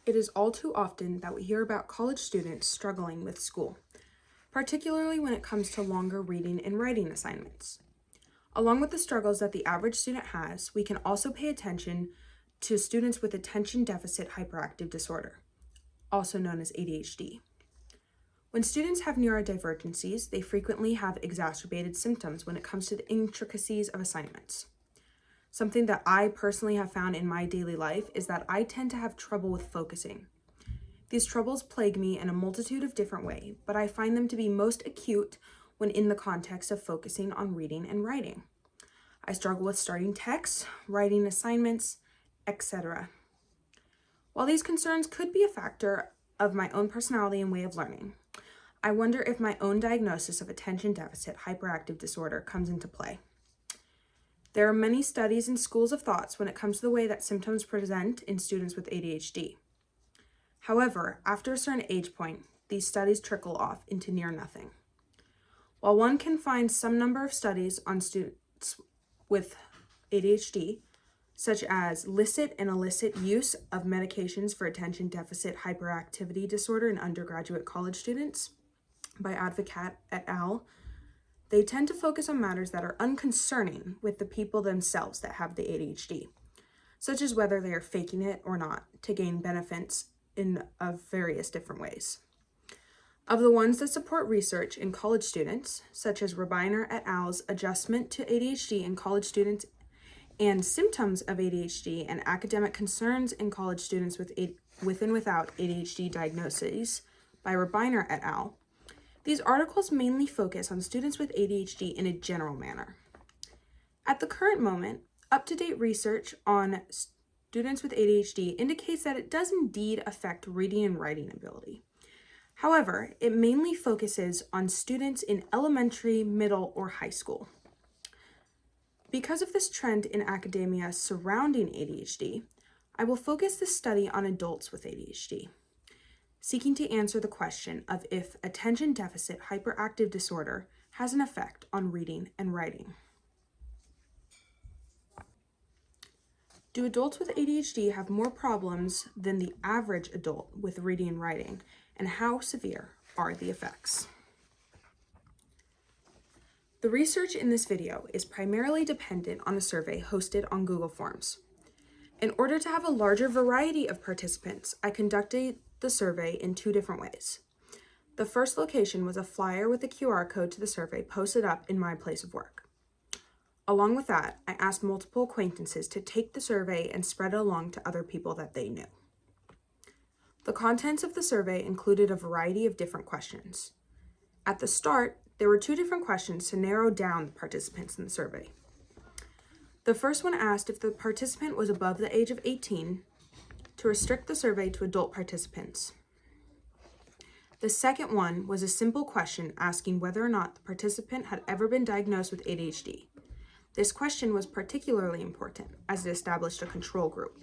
It is all too often that we hear about college students struggling with school, particularly when it comes to longer reading and writing assignments. Along with the struggles that the average student has, we can also pay attention to students with attention deficit hyperactive disorder, also known as ADHD. When students have neurodivergencies, they frequently have exacerbated symptoms when it comes to the intricacies of assignments. Something that I personally have found in my daily life is that I tend to have trouble with focusing. These troubles plague me in a multitude of different ways, but I find them to be most acute when in the context of focusing on reading and writing. I struggle with starting texts, writing assignments, etc. While these concerns could be a factor of my own personality and way of learning, I wonder if my own diagnosis of attention deficit hyperactive disorder comes into play. There are many studies and schools of thoughts when it comes to the way that symptoms present in students with ADHD. However, after a certain age point, these studies trickle off into near nothing. While one can find some number of studies on students with ADHD, such as licit and illicit use of medications for attention deficit hyperactivity disorder in undergraduate college students by Advocat et al., they tend to focus on matters that are unconcerning with the people themselves that have the ADHD, such as whether they are faking it or not to gain benefits of various different ways. Of the ones that support research in college students, such as Rabiner et al.'s Adjustment to ADHD in College Students and Symptoms of ADHD and Academic Concerns in College Students with and without ADHD Diagnoses by Rabiner et al., these articles mainly focus on students with ADHD in a general manner. At the current moment, up-to-date research on students with ADHD indicates that it does indeed affect reading and writing ability. However, it mainly focuses on students in elementary, middle, or high school. Because of this trend in academia surrounding ADHD, I will focus this study on adults with ADHD, seeking to answer the question of if attention deficit hyperactive disorder has an effect on reading and writing. Do adults with ADHD have more problems than the average adult with reading and writing, and how severe are the effects? The research in this video is primarily dependent on a survey hosted on Google Forms. In order to have a larger variety of participants, I conducted the survey in two different ways. The first location was a flyer with a QR code to the survey posted up in my place of work. Along with that, I asked multiple acquaintances to take the survey and spread it along to other people that they knew. The contents of the survey included a variety of different questions. At the start, there were two different questions to narrow down the participants in the survey. The first one asked if the participant was above the age of 18 to restrict the survey to adult participants. The second one was a simple question asking whether or not the participant had ever been diagnosed with ADHD. This question was particularly important as it established a control group.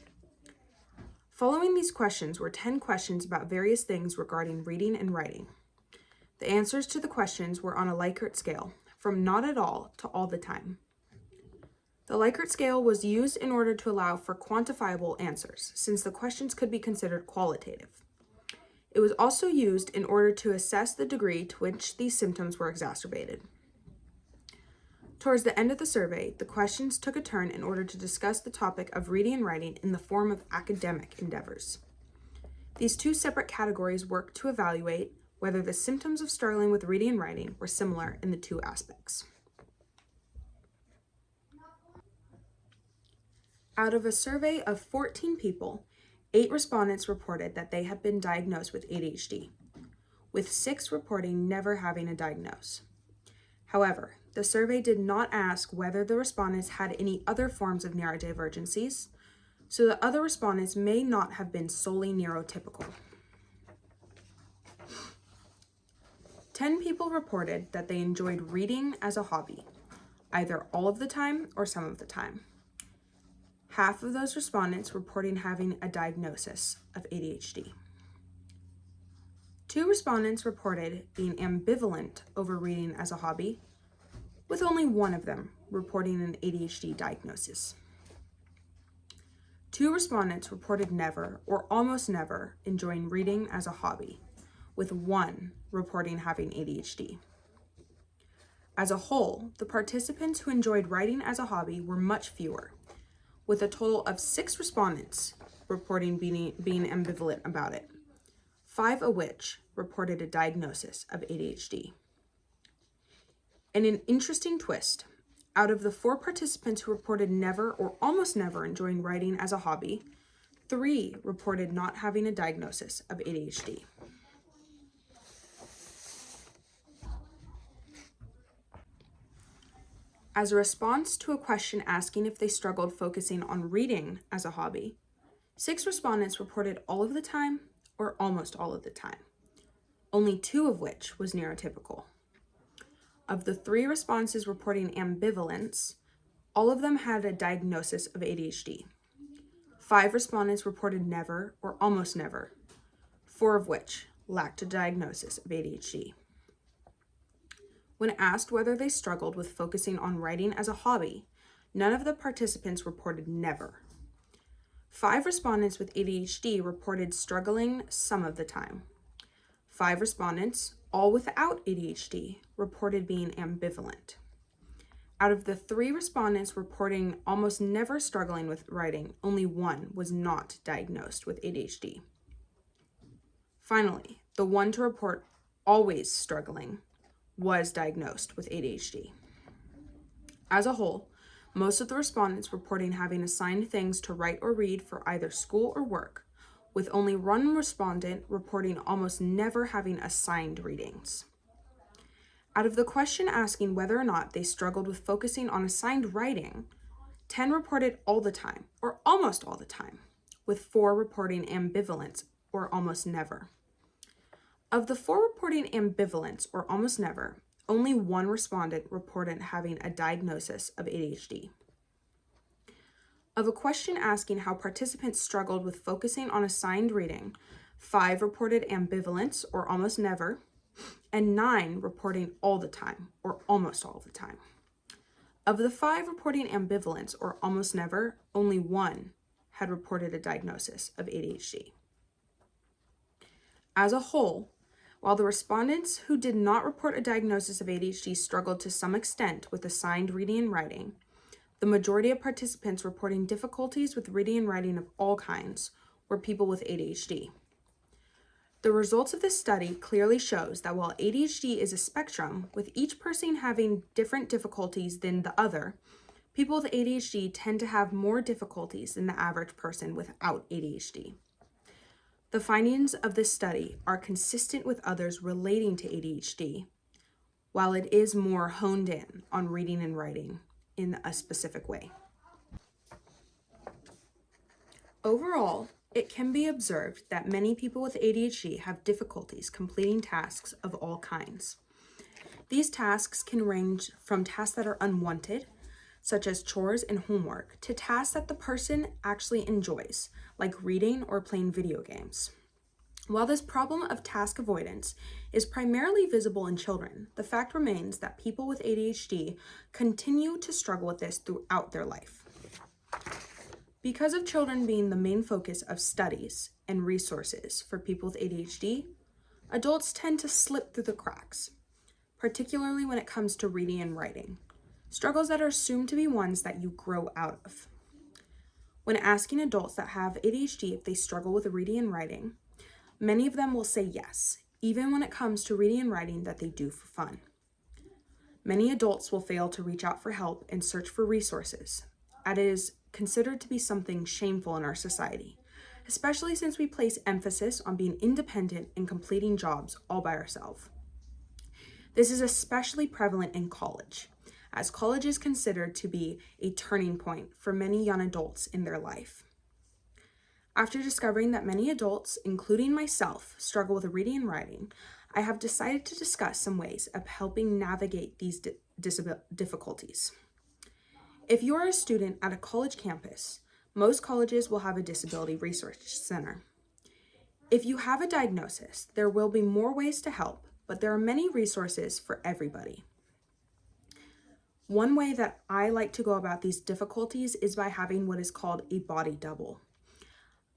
Following these questions were 10 questions about various things regarding reading and writing. The answers to the questions were on a Likert scale, from not at all to all the time. The Likert scale was used in order to allow for quantifiable answers, since the questions could be considered qualitative. It was also used in order to assess the degree to which these symptoms were exacerbated. Towards the end of the survey, the questions took a turn in order to discuss the topic of reading and writing in the form of academic endeavors. These two separate categories worked to evaluate whether the symptoms of struggling with reading and writing were similar in the two aspects. Out of a survey of 14 people, 8 respondents reported that they had been diagnosed with ADHD, with 6 reporting never having a diagnosis. However, the survey did not ask whether the respondents had any other forms of neurodivergencies, so the other respondents may not have been solely neurotypical. 10 people reported that they enjoyed reading as a hobby, either all of the time or some of the time. Half of those respondents reporting having a diagnosis of ADHD. 2 respondents reported being ambivalent over reading as a hobby, with only one of them reporting an ADHD diagnosis. 2 respondents reported never or almost never enjoying reading as a hobby, with 1 reporting having ADHD. As a whole, the participants who enjoyed writing as a hobby were much fewer, with a total of 6 respondents reporting being ambivalent about it, 5 of which reported a diagnosis of ADHD. In an interesting twist, out of the 4 participants who reported never or almost never enjoying writing as a hobby, 3 reported not having a diagnosis of ADHD. As a response to a question asking if they struggled focusing on reading as a hobby, 6 respondents reported all of the time or almost all of the time, only 2 of which was neurotypical. Of the 3 responses reporting ambivalence, all of them had a diagnosis of ADHD. 5 respondents reported never or almost never, 4 of which lacked a diagnosis of ADHD. When asked whether they struggled with focusing on writing as a hobby, none of the participants reported never. 5 respondents with ADHD reported struggling some of the time. 5 respondents, all without ADHD, reported being ambivalent. Out of the 3 respondents reporting almost never struggling with writing, only 1 was not diagnosed with ADHD. Finally, the 1 to report always struggling was diagnosed with ADHD. As a whole, most of the respondents reporting having assigned things to write or read for either school or work, with only 1 respondent reporting almost never having assigned readings. Out of the question asking whether or not they struggled with focusing on assigned writing, 10 reported all the time, or almost all the time, with 4 reporting ambivalence, or almost never. Of the 4 reporting ambivalence, or almost never, only 1 respondent reported having a diagnosis of ADHD. Of a question asking how participants struggled with focusing on assigned reading, 5 reported ambivalence, or almost never, and 9 reporting all the time, or almost all the time. Of the 5 reporting ambivalence, or almost never, only 1 had reported a diagnosis of ADHD. As a whole, while the respondents who did not report a diagnosis of ADHD struggled to some extent with assigned reading and writing, the majority of participants reporting difficulties with reading and writing of all kinds were people with ADHD. The results of this study clearly shows that while ADHD is a spectrum, with each person having different difficulties than the other, people with ADHD tend to have more difficulties than the average person without ADHD. The findings of this study are consistent with others relating to ADHD, while it is more honed in on reading and writing in a specific way. Overall, it can be observed that many people with ADHD have difficulties completing tasks of all kinds. These tasks can range from tasks that are unwanted, such as chores and homework, to tasks that the person actually enjoys, like reading or playing video games. While this problem of task avoidance is primarily visible in children, the fact remains that people with ADHD continue to struggle with this throughout their life. Because of children being the main focus of studies and resources for people with ADHD, adults tend to slip through the cracks, particularly when it comes to reading and writing, struggles that are assumed to be ones that you grow out of. When asking adults that have ADHD if they struggle with reading and writing, many of them will say yes, even when it comes to reading and writing that they do for fun. Many adults will fail to reach out for help and search for resources, as it is considered to be something shameful in our society, especially since we place emphasis on being independent and completing jobs all by ourselves. This is especially prevalent in college, as college is considered to be a turning point for many young adults in their life. After discovering that many adults, including myself, struggle with reading and writing, I have decided to discuss some ways of helping navigate these difficulties. If you are a student at a college campus, most colleges will have a disability resource center. If you have a diagnosis, there will be more ways to help, but there are many resources for everybody. One way that I like to go about these difficulties is by having what is called a body double.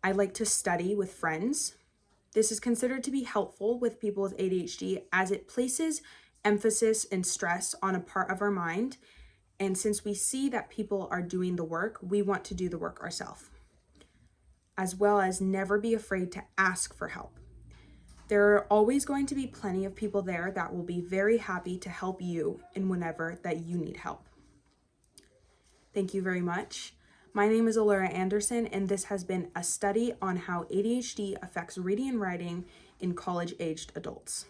I like to study with friends. This is considered to be helpful with people with ADHD as it places emphasis and stress on a part of our mind. And since we see that people are doing the work, we want to do the work ourselves, as well as never be afraid to ask for help. There are always going to be plenty of people there that will be very happy to help you in whenever that you need help. Thank you very much. My name is Allura Anderson, and this has been a study on how ADHD affects reading and writing in college-aged adults.